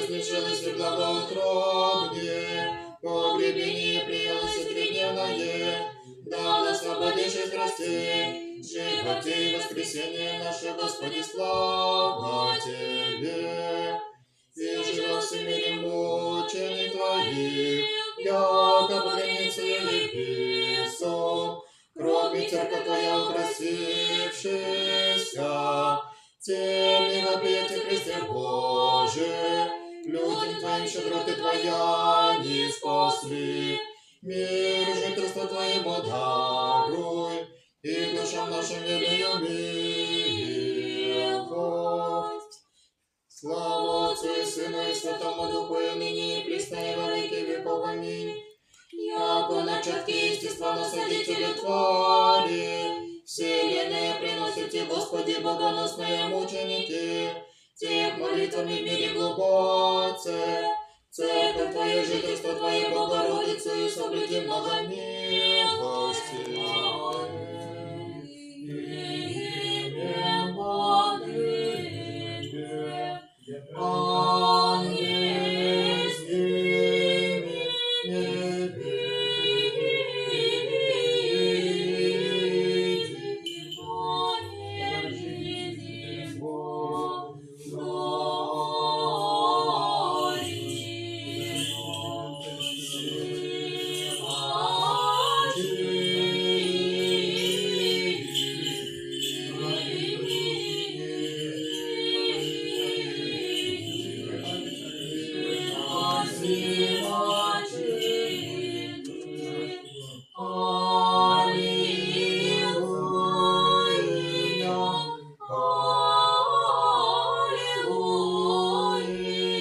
вознешилась и благоутробнее, погребение приялось и тридневное, дал освободишь из страстей, животе и воскресение наше, Господи, слава Тебе. И живо в мире мучений Твоих, яко границу явису, кроме церковь Твоя украсившаяся, теми в обете Христе Божий, людям Твоим щедроты Твоя не спасли. Мир жительство Твоему даруй, и душам нашим верную милость. Слава Отцу и Сыну и Святому Духу, и ныне и присно и во веки веков. Аминь. Яко начатки естества насадители твари, вселенная приносите, Господи, богоносные мученики, тех молитвами в мире глубоце, церковь Твоя, жительство Твое, Богородицу, и соблюди много милости.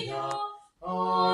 Аллилуйя, Аллилуйя,